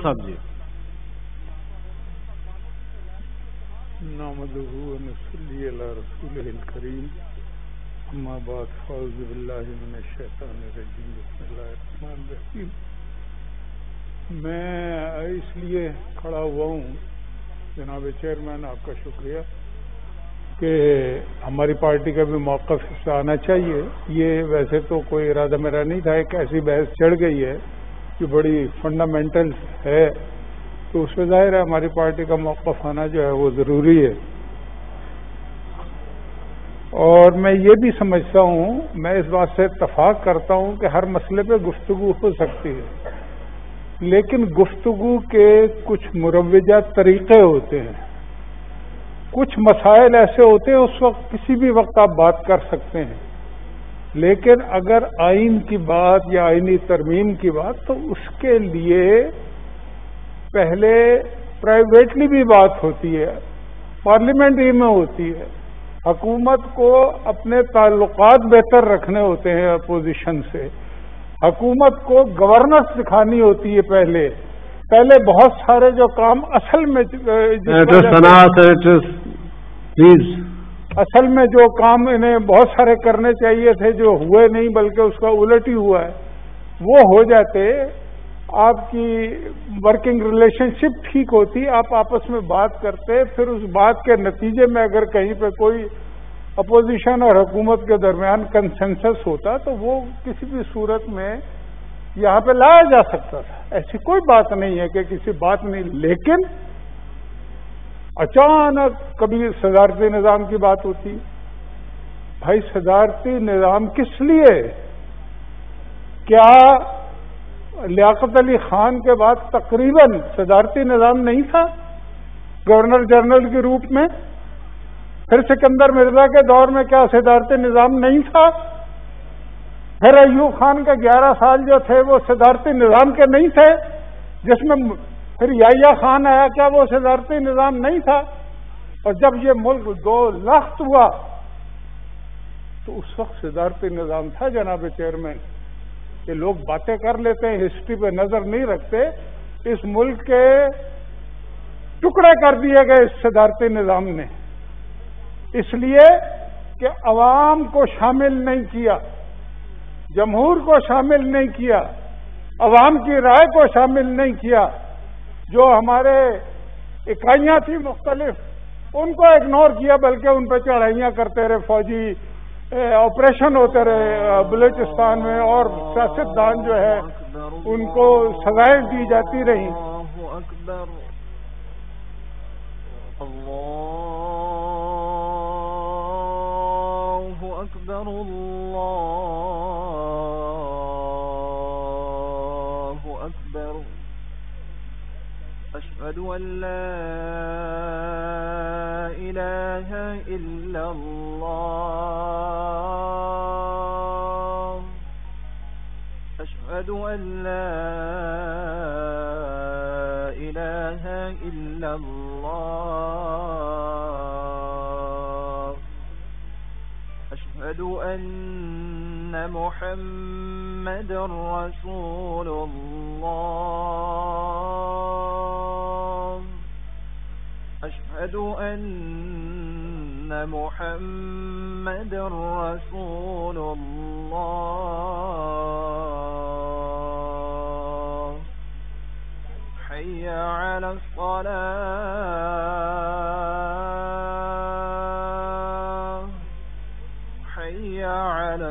صاحب جی نحمدہ و نصلی علی رسولہ الکریم اما بعد فاعوذ باللہ من الشیطان الرجیم بسم اللہ الرحمن الرحیم. میں اس لیے کھڑا ہوا ہوں جناب چیئرمین، آپ کا شکریہ کہ ہماری پارٹی کا بھی موقف اس سے آنا چاہیے. یہ ویسے تو کوئی ارادہ میرا نہیں تھا، ایک ایسی بحث چڑھ گئی ہے جو بڑی فنڈامنٹل ہے، تو اس میں ظاہر ہے ہماری پارٹی کا موقف آنا جو ہے وہ ضروری ہے. اور میں یہ بھی سمجھتا ہوں، میں اس بات سے اتفاق کرتا ہوں کہ ہر مسئلے پہ گفتگو ہو سکتی ہے، لیکن گفتگو کے کچھ مروجہ طریقے ہوتے ہیں. کچھ مسائل ایسے ہوتے ہیں اس وقت کسی بھی وقت آپ بات کر سکتے ہیں، لیکن اگر آئین کی بات یا آئینی ترمیم کی بات تو اس کے لیے پہلے پرائیویٹلی بھی بات ہوتی ہے، پارلیمنٹ ہی میں ہوتی ہے. حکومت کو اپنے تعلقات بہتر رکھنے ہوتے ہیں اپوزیشن سے، حکومت کو گورننس دکھانی ہوتی ہے. پہلے بہت سارے جو کام اصل میں اصل میں جو کام انہیں بہت سارے کرنے چاہیے تھے جو ہوئے نہیں بلکہ اس کا الٹ ہی ہوا ہے، وہ ہو جاتے. آپ کی ورکنگ ریلیشن شپ ٹھیک ہوتی، آپ آپس میں بات کرتے، پھر اس بات کے نتیجے میں اگر کہیں پہ کوئی اپوزیشن اور حکومت کے درمیان کنسنسس ہوتا تو وہ کسی بھی صورت میں یہاں پہ لایا جا سکتا تھا. ایسی کوئی بات نہیں ہے کہ کسی بات نہیں، لیکن اچانک کبھی صدارتی نظام کی بات ہوتی. بھائی صدارتی نظام کس لیے؟ کیا لیاقت علی خان کے بعد تقریباً صدارتی نظام نہیں تھا گورنر جنرل کے روپ میں؟ پھر سکندر مرزا کے دور میں کیا صدارتی نظام نہیں تھا؟ پھر ایوب خان کے 11 سال جو تھے وہ صدارتی نظام کے نہیں تھے؟ جس میں پھر یحییٰ خان آیا، کیا وہ صدارتی نظام نہیں تھا؟ اور جب یہ ملک 2 لخت ہوا تو اس وقت صدارتی نظام تھا جناب چیئرمین. یہ لوگ باتیں کر لیتے ہیں، ہسٹری پہ نظر نہیں رکھتے. اس ملک کے ٹکڑے کر دیے گئے اس صدارتی نظام نے، اس لیے کہ عوام کو شامل نہیں کیا، جمہور کو شامل نہیں کیا، عوام کی رائے کو شامل نہیں کیا. جو ہمارے اکائیاں تھیں مختلف ان کو اگنور کیا، بلکہ ان پہ چڑھائیاں کرتے رہے، فوجی آپریشن ہوتے رہے بلوچستان میں، اور سیاستدان جو ہے ان کو سزائیں دی جاتی رہیں. اللہ اکبر اللہ اکبر. اشہد ان لا الہ الا اللہ. اشہد ان لا الہ الا اللہ. اشہد ان محمد رسول اللہ. اشہد ان محمد رسول اللہ. حی علی الصلاة. حی علی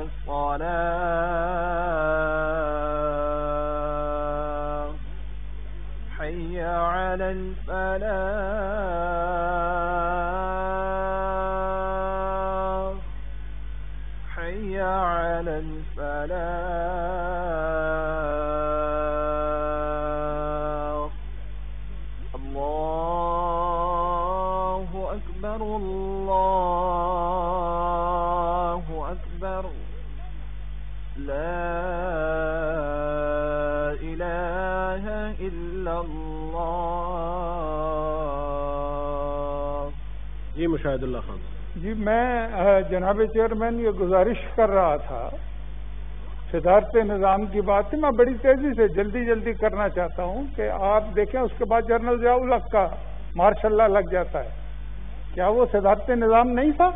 الصلاة. حی علی الفلاح. حی علی الفلاح. اللہ اکبر اللہ اکبر. لا الہ الا اللہ. جی مشاہد اللہ خان. جی میں جناب چیئرمین یہ گزارش کر رہا تھا صدارت نظام کی بات تھی. میں بڑی تیزی سے جلدی کرنا چاہتا ہوں کہ آپ دیکھیں اس کے بعد جنرل ضیاء الحق کا ماشاء اللہ لگ جاتا ہے. کیا وہ صدارت نظام نہیں تھا؟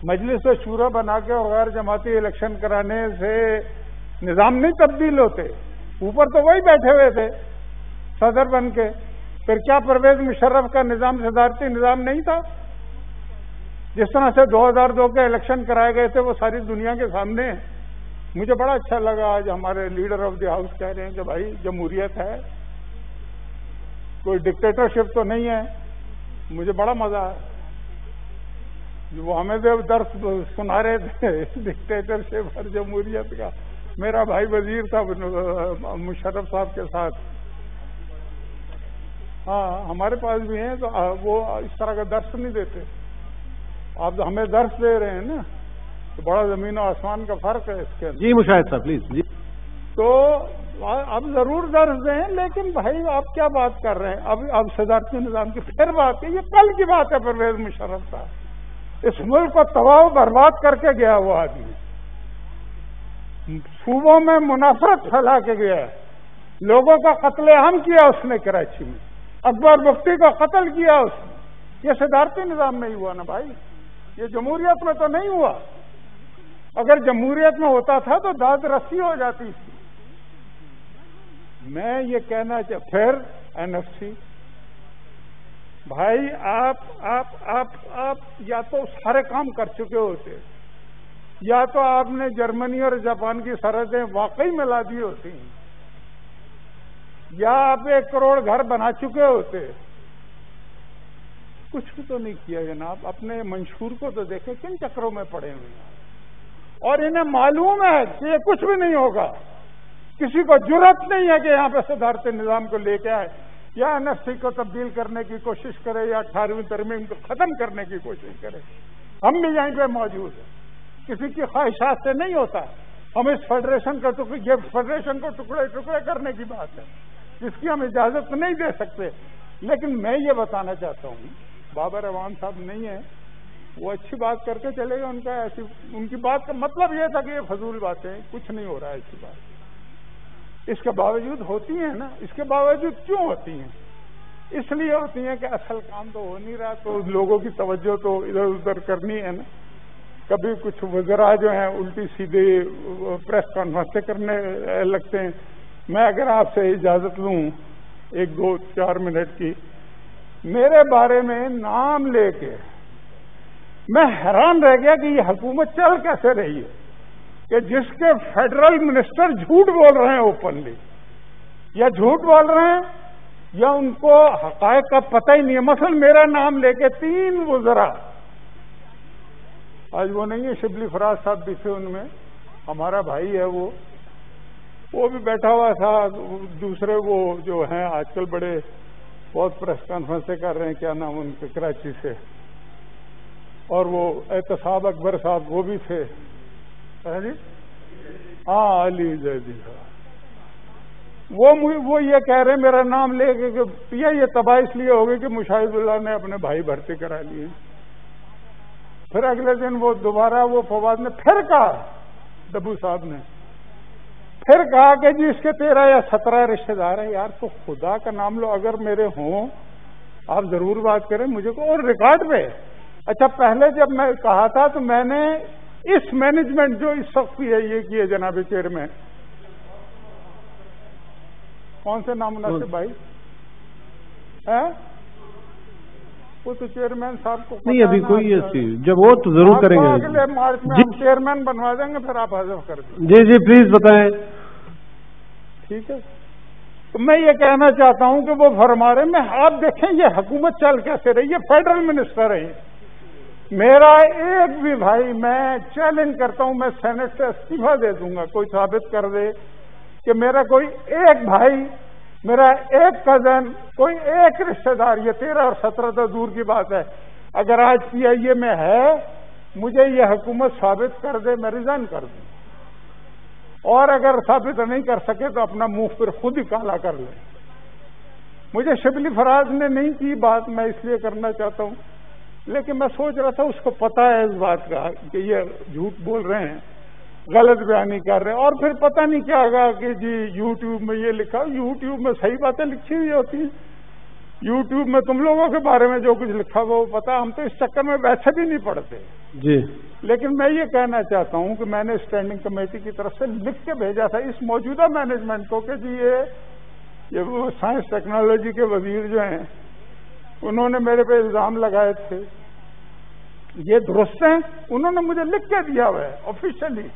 مجلس شورا بنا کے اور غیر جماعتی الیکشن کرانے سے نظام نہیں تبدیل ہوتے. اوپر تو وہی بیٹھے ہوئے تھے صدر بن کے. پھر کیا پرویز مشرف کا نظام صدارتی نظام نہیں تھا؟ جس طرح سے 2002 کے الیکشن کرائے گئے تھے وہ ساری دنیا کے سامنے ہیں. مجھے بڑا اچھا لگا آج ہمارے لیڈر آف دی ہاؤس کہہ رہے ہیں کہ بھائی جمہوریت ہے, کوئی ڈکٹیٹرشپ تو نہیں ہے. مجھے بڑا مزہ آیا. وہ ہمیں جو درس سنا رہے تھے ڈکٹیٹرشپ اور جمہوریت کا, میرا بھائی وزیر تھا مشرف صاحب کے ساتھ. ہاں ہمارے پاس بھی ہیں تو وہ اس طرح کا درس نہیں دیتے. آپ ہمیں درس دے رہے ہیں نا, تو بڑا زمین و آسمان کا فرق ہے اس کے اندر. جی مشاہد صاحب پلیز. جی تو اب ضرور درس دیں, لیکن بھائی آپ کیا بات کر رہے ہیں؟ اب صدارتی نظام کی پھر بات ہے. یہ کل کی بات ہے. پرویز مشرف صاحب اس ملک کو تباہ و برباد کر کے گیا. وہ آدمی صوبوں میں منافرت پھیلا کے گیا ہے. لوگوں کا قتل عام کیا اس نے کراچی میں. اکبر مفتی کو قتل کیا اس نے. یہ صدارتی نظام نہیں ہوا نا بھائی, یہ جمہوریت میں تو نہیں ہوا. اگر جمہوریت میں ہوتا تھا تو داد رسی ہو جاتی تھی. میں یہ کہنا پھر NFC بھائی آپ یا تو سارے کام کر چکے ہوتے, یا تو آپ نے جرمنی اور جاپان کی سرحدیں واقعی میں لا دی ہوتی, یا آپ 1 کروڑ گھر بنا چکے ہوتے. کچھ بھی تو نہیں کیا جناب. اپنے منشور کو تو دیکھیں کن چکروں میں پڑے ہوئے ہیں, اور انہیں معلوم ہے کہ یہ کچھ بھی نہیں ہوگا. کسی کو جرأت نہیں ہے کہ یہاں پہ صدارتی نظام کو لے کے آئے, یا NFC کو تبدیل کرنے کی کوشش کرے, یا 18ویں ترمیم کو ختم کرنے کی کوشش کرے. ہم بھی یہیں پہ موجود ہیں. کسی کی خواہشات سے نہیں ہوتا. ہم اس فیڈریشن کا یہ فیڈریشن کو ٹکڑے ٹکڑے کرنے کی بات ہے, جس کی ہم اجازت نہیں دے سکتے. لیکن میں یہ بتانا چاہتا ہوں, بابر عوام صاحب نہیں ہے, وہ اچھی بات کر کے چلے گا. ان کی بات کا مطلب یہ تھا کہ یہ فضول باتیں, کچھ نہیں ہو رہا ہے ایسی بات. اس کے باوجود ہوتی ہیں نا. اس کے باوجود کیوں ہوتی ہیں؟ اس لیے ہوتی ہیں کہ اصل کام تو ہو نہیں رہا, تو لوگوں کی توجہ تو ادھر ادھر کرنی ہے نا. کبھی کچھ وزراء جو ہیں الٹی سیدھی پریس کانفرنسیں کرنے لگتے ہیں. میں اگر آپ سے اجازت لوں 1 2 4 منٹ کی, میرے بارے میں نام لے کے میں حیران رہ گیا کہ یہ حکومت چل کیسے رہی ہے, کہ جس کے فیڈرل منسٹر جھوٹ بول رہے ہیں اوپنلی, یا جھوٹ بول رہے ہیں یا ان کو حقائق کا پتہ ہی نہیں ہے. مثلا میرا نام لے کے 3 وزراء, آج وہ نہیں ہے, شبلی فراز صاحب بھی تھے ان میں, ہمارا بھائی ہے وہ بھی بیٹھا ہوا تھا. دوسرے وہ جو ہیں آج کل بڑے بہت پریس کانفرنسیں کر رہے ہیں, کیا نام ان کے, کراچی سے, اور وہ احتساب اکبر صاحب وہ بھی تھے. ہاں علی زیدی صاحب, وہ یہ کہہ رہے ہیں میرا نام لے کے کہ یہ تباہ اس لیے ہو گئی کہ مشاہد اللہ نے اپنے بھائی بھرتی کرا لیے. پھر اگلے دن وہ دوبارہ وہ فواد نے پھر کہا, دبو صاحب نے پھر کہا کہ جی اس کے 13 یا 17 رشتہ دار ہیں. یار تو خدا کا نام لو, اگر میرے ہوں آپ ضرور بات کریں مجھے کو, اور ریکارڈ پہ. اچھا پہلے جب میں کہا تھا تو میں نے اس مینجمنٹ جو اس وقت کی ہے یہ کی ہے جناب چیئرمین, کون سے نام مناسب بھائی ہے وہ تو چیئرمین صاحب کو نہیں, ابھی کوئی ایسی جب وہ تو ضرور کریں گے. اگلے مارچ میں ہم چیئرمین بنوا دیں گے, پھر آپ حذف کر دیں. جی پلیز بتائیں. ٹھیک ہے, تو میں یہ کہنا چاہتا ہوں کہ وہ فرما رہے میں, آپ دیکھیں یہ حکومت چل کیسے رہی ہے. فیڈرل منسٹر ہے میرا ایک بھی بھائی, میں چیلنج کرتا ہوں, میں سینٹ سے استعفیٰ دے دوں گا, کوئی ثابت کر دے کہ میرا کوئی ایک بھائی, میرا ایک کزن, کوئی ایک رشتہ دار, یہ 13 اور 17 تو دور کی بات ہے, اگر آج PIA میں ہے, مجھے یہ حکومت ثابت کر دے, میں ریزائن کر دوں. اور اگر ثابت نہیں کر سکے تو اپنا منہ پھر خود ہی کالا کر لیں. مجھے شبلی فراز نے نہیں کی بات, میں اس لیے کرنا چاہتا ہوں, لیکن میں سوچ رہا تھا اس کو پتا ہے اس بات کا کہ یہ جھوٹ بول رہے ہیں, غلط بیانی کر رہے ہیں، اور پھر پتہ نہیں کیا ہوگا کہ جی یوٹیوب میں یہ لکھا، یوٹیوب میں صحیح باتیں لکھی ہوئی ہوتی ہیں، یوٹیوب میں تم لوگوں کے بارے میں جو کچھ لکھا ہوا وہ پتا، ہم تو اس چکر میں ویسے بھی نہیں پڑھتے جی۔ لیکن میں یہ کہنا چاہتا ہوں کہ میں نے اسٹینڈنگ کمیٹی کی طرف سے لکھ کے بھیجا تھا اس موجودہ مینجمنٹ کو کہ جی یہ وہ سائنس ٹیکنالوجی کے وزیر جو ہیں انہوں نے میرے پہ الزام لگائے تھے، یہ درست ہیں، انہوں نے مجھے لکھ کے دیا ہوا ہے آفیشلی،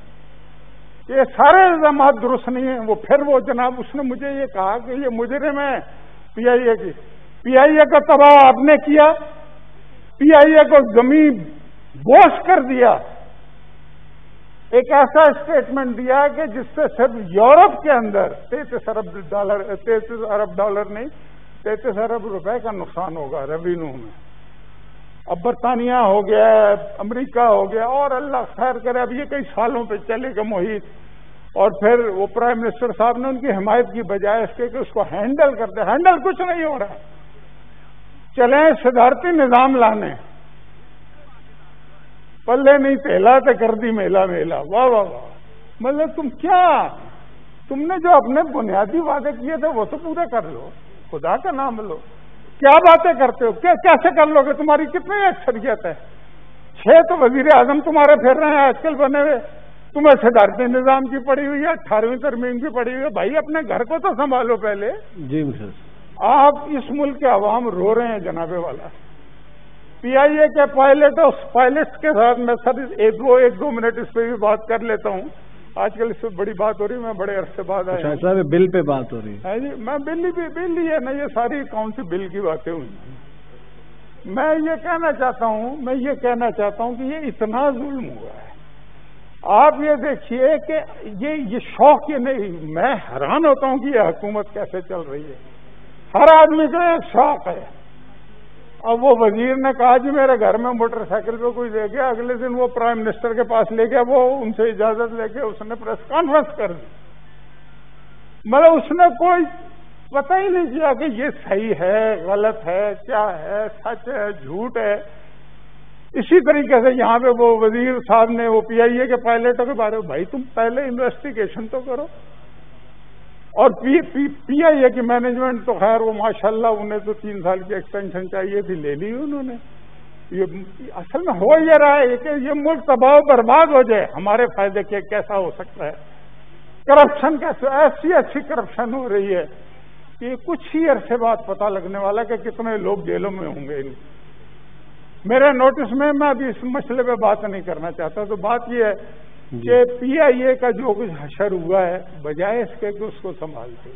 یہ سارے الزامات درست نہیں ہیں۔ وہ پھر وہ جناب اس نے مجھے یہ کہا کہ یہ مجرم ہے پی آئی اے کی، پی آئی اے کا تباہ آپ نے کیا، پی آئی اے کو زمین بوش کر دیا، ایک ایسا اسٹیٹمنٹ دیا کہ جس سے صرف یورپ کے اندر 33 ارب ڈالر نہیں 33 ارب روپے کا نقصان ہوگا ریونیو میں۔ اب برطانیہ ہو گیا، امریکہ ہو گیا، اور اللہ خیر کرے اب یہ کئی سالوں پہ چلے گا محیط، اور پھر وہ پرائم منسٹر صاحب نے ان کی حمایت کی بجائے اس کے کہ اس کو ہینڈل کرتے، ہینڈل کچھ نہیں ہو رہا، چلیں صدارتی نظام لانے، پلے نہیں تیلا تو کر دی میلا میلا، واہ واہ واہ، مطلب تم نے جو اپنے بنیادی وعدے کیے تھے وہ تو پورے کر لو، خدا کا نام لو، کیا باتیں کرتے ہو، کیسے کر لو گے، تمہاری کتنی اکثریت ہے، 6 تو وزیر اعظم تمہارے پھر رہے ہیں آج کل بنے ہوئے، تمہیں صدارتی نظام کی پڑی ہوئی ہے، 18ویں ترمیم کی پڑی ہوئی ہے، بھائی اپنے گھر کو تو سنبھالو پہلے۔ جی سر، آپ اس ملک کے عوام رو رہے ہیں جناب والا، پی آئی اے کے پائلٹس کے ساتھ میں سر ایک دو منٹ اس پہ بھی بات کر لیتا ہوں، آج کل اس پہ بڑی بات ہو رہی ہے، میں بڑے عرصے بعد آیا صاحب بل پہ بات ہو رہی ہے جی، میں بل ہی ہے نا، یہ ساری کون سی بل کی باتیں ہوئی، میں یہ کہنا چاہتا ہوں کہ یہ اتنا ظلم ہوا ہے، آپ یہ دیکھیے کہ یہ شوق، یہ نہیں، میں حیران ہوتا ہوں کہ یہ حکومت کیسے چل رہی ہے، ہر آدمی کو ایک شوق ہے۔ اب وہ وزیر نے کہا جی میرے گھر میں موٹر سائیکل پہ کوئی لے گیا، اگلے دن وہ پرائم منسٹر کے پاس لے گیا، وہ ان سے اجازت لے کے اس نے پریس کانفرنس کر دی، مطلب اس نے کوئی پتہ ہی نہیں کیا کہ یہ صحیح ہے غلط ہے، کیا ہے، سچ ہے جھوٹ ہے۔ اسی طریقے سے یہاں پہ وہ وزیر صاحب نے وہ پی آئی اے کے پائلٹوں کے بارے میں، بھائی تم پہلے انویسٹیگیشن تو کرو، اور پی آئی اے کی مینجمنٹ تو خیر وہ ماشاءاللہ انہیں تو 3 سال کی ایکسٹینشن چاہیے تھی، لے لی انہوں نے۔ یہ اصل میں ہو یہ رہا ہے کہ یہ ملک تباہ و برباد ہو جائے، ہمارے فائدے کے کیسا ہو سکتا ہے، کرپشن کیسے، ایسی کرپشن ہو رہی ہے کہ کچھ ہی عرصے بعد پتہ لگنے والا کہ کتنے لوگ جیلوں میں ہوں گے۔ میرے نوٹس میں ابھی اس مسئلے پہ بات نہیں کرنا چاہتا، تو بات یہ ہے کہ پی آئی اے کا جو کچھ حشر ہوا ہے، بجائے اس کے کہ اس کو سنبھالتے،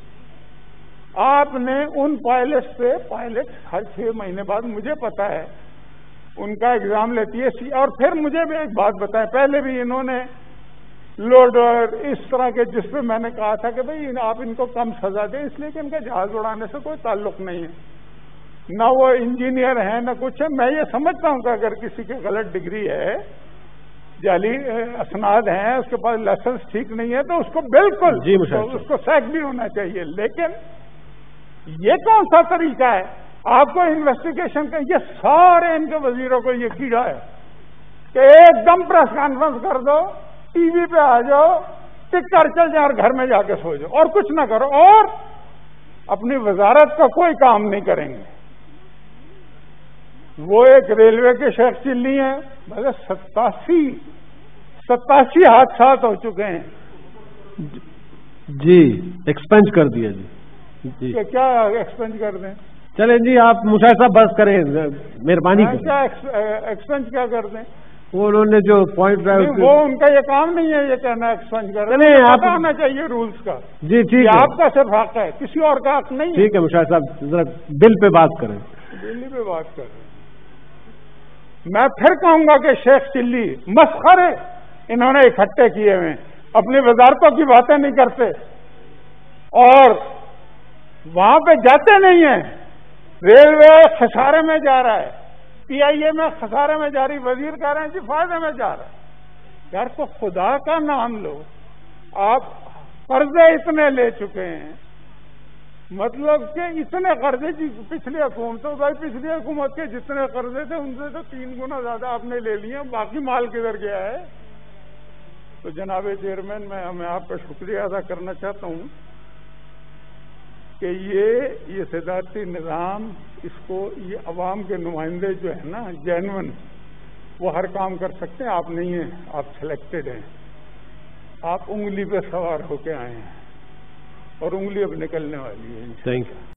آپ نے ان پائلٹس پہ، پائلٹ ہر 6 مہینے بعد مجھے پتا ہے ان کا ایگزام لیتی ہے، اور پھر مجھے بھی ایک بات بتائیں، پہلے بھی انہوں نے لوڈر اس طرح کے، جس پہ میں نے کہا تھا کہ بھئی آپ ان کو کم سزا دیں، اس لیے کہ ان کا جہاز اڑانے سے کوئی تعلق نہیں ہے، نہ وہ انجینئر ہیں نہ کچھ ہے۔ میں یہ سمجھتا ہوں کہ اگر کسی کی غلط ڈگری ہے، جعلی اسناد ہیں، اس کے پاس لائسنس ٹھیک نہیں ہے، تو اس کو بالکل اس کو سیک بھی ہونا چاہیے، لیکن یہ کون سا طریقہ ہے؟ آپ کو انویسٹیگیشن کا، یہ سارے ان کے وزیروں کو یہ کیڑا ہے کہ ایک دم پریس کانفرنس کر دو، ٹی وی پہ آ جاؤ، ٹک کر چل جاؤ اور گھر میں جا کے سو جاؤ، اور کچھ نہ کرو، اور اپنی وزارت کا کوئی کام نہیں کریں گے۔ وہ ایک ریلوے کے شیخ چلی ہیں، مطلب 87 حادثات ہو چکے ہیں جی، ایکسپنج کر دیا جی، کہ کیا ایکسپنج کر دیں؟ چلیں جی آپ مشاہد صاحب بس کریں، مہربانی کریں، کیا ایکسپنج کیا کر دیں؟ وہ انہوں نے جو پوائنٹ، وہ ان کا یہ کام نہیں ہے یہ کہنا ایکسپنج کر دیں، پتہ ہونا چاہیے رولز کا۔ جی ٹھیک ہے، آپ کا صرف حق ہے، کسی اور کا حق نہیں ہے۔ ٹھیک ہے مشاہد صاحب ذرا بل پہ بات کریں۔ دلی پہ بات کر رہے ہیں، میں پھر کہوں گا کہ شیخ چلی مسخرے انہوں نے اکٹھے کیے ہوئے، اپنی وزارتوں کی باتیں نہیں کرتے اور وہاں پہ جاتے نہیں ہیں، ریلوے خسارے میں جا رہا ہے، پی آئی اے میں خسارے میں جا رہی، وزیر کہہ رہے ہیں جی فائدے میں جا رہا ہے۔ یار تو خدا کا نام لو، آپ قرضے اتنے لے چکے ہیں، مطلب کہ اتنے قرضے جی پچھلی حکومتوں، بھائی پچھلی حکومت کے جتنے قرضے تھے ان سے تو 3 گنا زیادہ آپ نے لے لیے، باقی مال کدھر گیا ہے؟ تو جناب چیئرمین میں آپ کا شکریہ ادا کرنا چاہتا ہوں کہ یہ صدارتی نظام اس کو یہ عوام کے نمائندے جو ہیں نا جینون وہ ہر کام کر سکتے ہیں. آپ نہیں ہیں, آپ سلیکٹڈ ہیں. آپ انگلی پہ سوار ہو کے آئے ہیں اور انگلی اب نکلنے والی ہے. Thank you.